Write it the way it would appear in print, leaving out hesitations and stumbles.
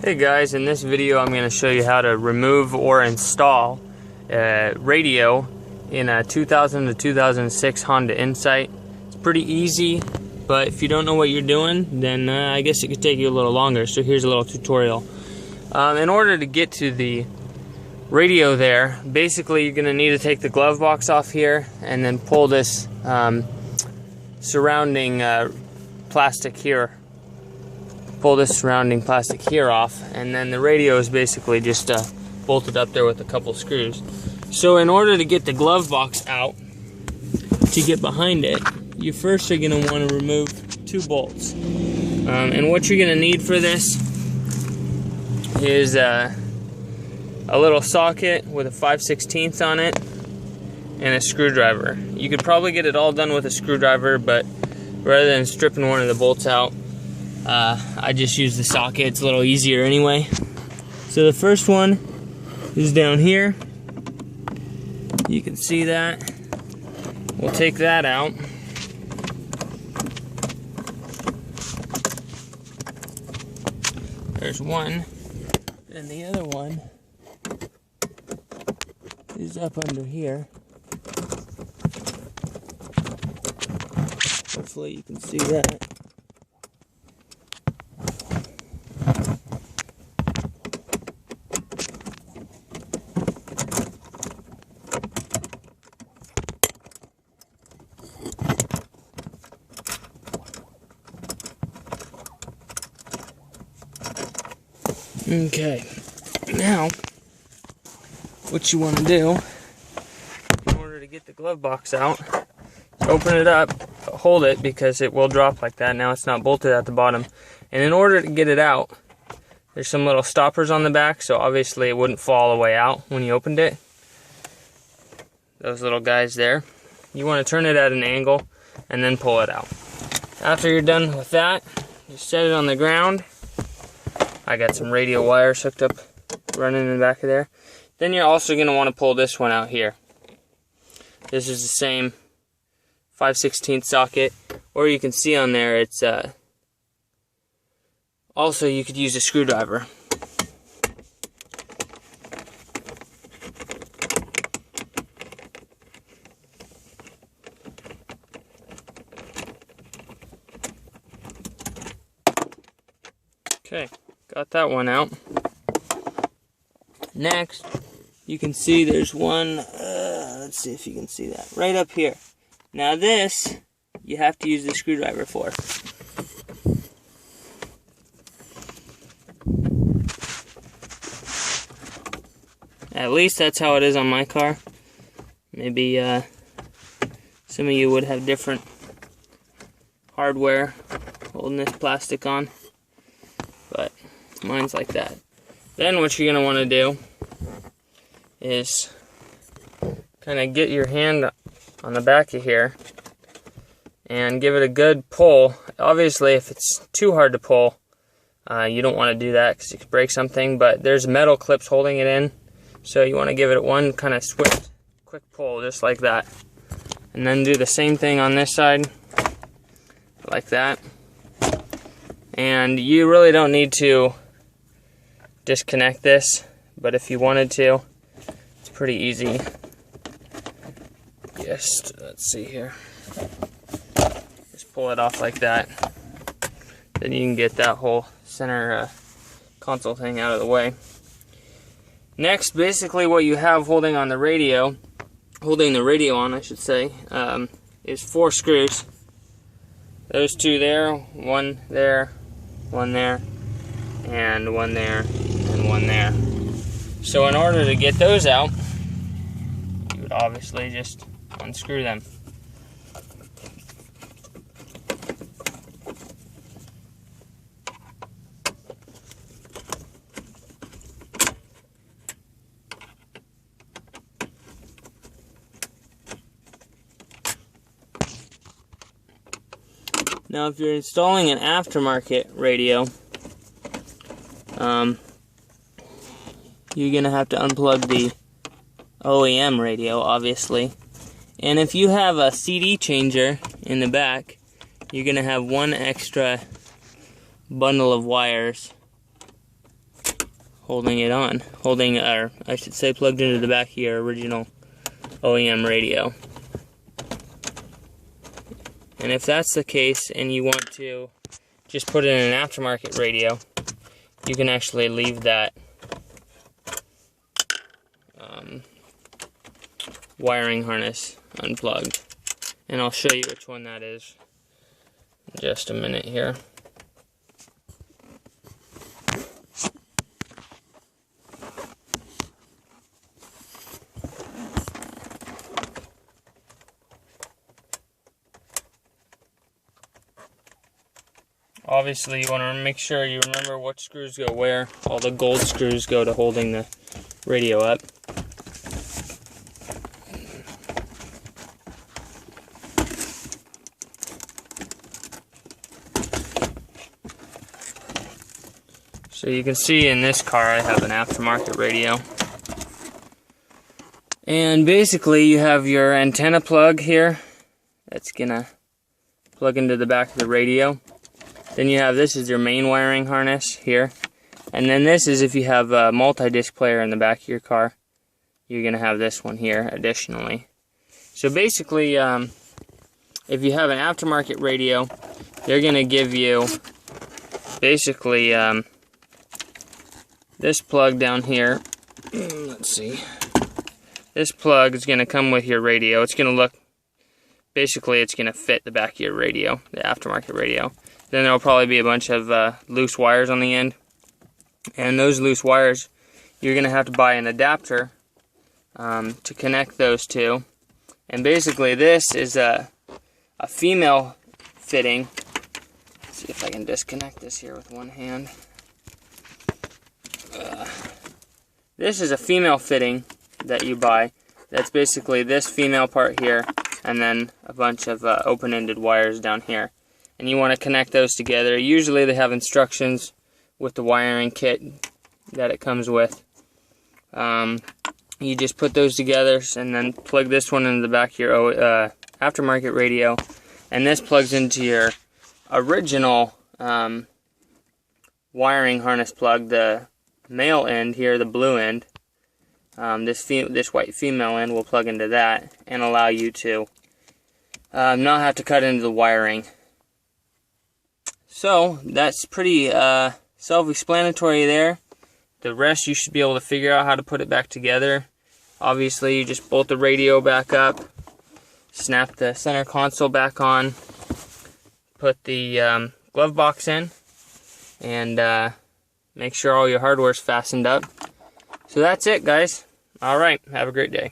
Hey guys, in this video I'm going to show you how to remove or install a radio in a 2000 to 2006 Honda Insight. It's pretty easy, but if you don't know what you're doing, then I guess it could take you a little longer. So here's a little tutorial. In order to get to the radio there, basically you're going to need to take the glove box off here and then pull this surrounding plastic here. Pull this surrounding plastic here off, and then the radio is basically just bolted up there with a couple screws. So in order to get the glove box out, to get behind it, you first are going to want to remove two bolts. And what you're going to need for this is a little socket with a 5/16 on it and a screwdriver. You could probably get it all done with a screwdriver, but rather than stripping one of the bolts out, I just use the socket. It's a little easier anyway. So the first one is down here. You can see that. We'll take that out. There's one. And the other one is up under here. Hopefully you can see that. Okay, now what you want to do in order to get the glove box out is open it up, hold it because it will drop like that. Now it's not bolted at the bottom, and in order to get it out, there's some little stoppers on the back, so obviously it wouldn't fall all the way out when you opened it. Those little guys there. You want to turn it at an angle and then pull it out. After you're done with that, you set it on the ground. I got some radio wires hooked up, running in the back of there. Then you're also going to want to pull this one out here. This is the same 5/16 socket, or you can see on there it's also you could use a screwdriver. Okay. Got that one out. Next, you can see there's one, let's see if you can see that, right up here. Now this, you have to use the screwdriver for. At least that's how it is on my car. Maybe some of you would have different hardware holding this plastic on, but mine's like that. Then what you're going to want to do is kind of get your hand on the back of here and give it a good pull. Obviously, if it's too hard to pull, you don't want to do that because you could break something, but there's metal clips holding it in, so you want to give it one kind of swift, quick pull, just like that. And then do the same thing on this side, like that. And you really don't need to disconnect this, but if you wanted to, it's pretty easy. Just, let's see here. Just pull it off like that. Then you can get that whole center console thing out of the way. Next, basically what you have holding the radio on, I should say, is 4 screws. Those 2 there, 1 there, 1 there, and 1 there, and 1 there. So in order to get those out, you would obviously just unscrew them. Now if you're installing an aftermarket radio, you're going to have to unplug the OEM radio, obviously. And if you have a CD changer in the back, you're going to have one extra bundle of wires holding it on, or I should say plugged into the back of your original OEM radio. And if that's the case and you want to just put it in an aftermarket radio, you can actually leave that wiring harness unplugged. And I'll show you which one that is in just a minute here. Obviously, you want to make sure you remember what screws go where. All the gold screws go to holding the radio up. So you can see in this car I have an aftermarket radio. And basically you have your antenna plug here that's gonna plug into the back of the radio. Then you have, this is your main wiring harness here. And then this is if you have a multi-disc player in the back of your car, you're gonna have this one here additionally. So basically, if you have an aftermarket radio, they're gonna give you basically this plug down here. Let's see. This plug is going to come with your radio. It's going to look, basically it's going to fit the back of your radio, the aftermarket radio. Then there will probably be a bunch of loose wires on the end. And those loose wires, you're going to have to buy an adapter to connect those two. And basically this is a female fitting. Let's see if I can disconnect this here with one hand. This is a female fitting that you buy. That's basically this female part here, and then a bunch of open-ended wires down here. And you want to connect those together. Usually they have instructions with the wiring kit that it comes with. You just put those together and then plug this one into the back of your aftermarket radio, and this plugs into your original wiring harness plug, the male end here, the blue end. This white female end will plug into that and allow you to not have to cut into the wiring. So that's pretty self-explanatory there. The rest you should be able to figure out how to put it back together. Obviously you just bolt the radio back up, snap the center console back on, put the glove box in, and make sure all your hardware's fastened up. So that's it, guys. Alright, have a great day.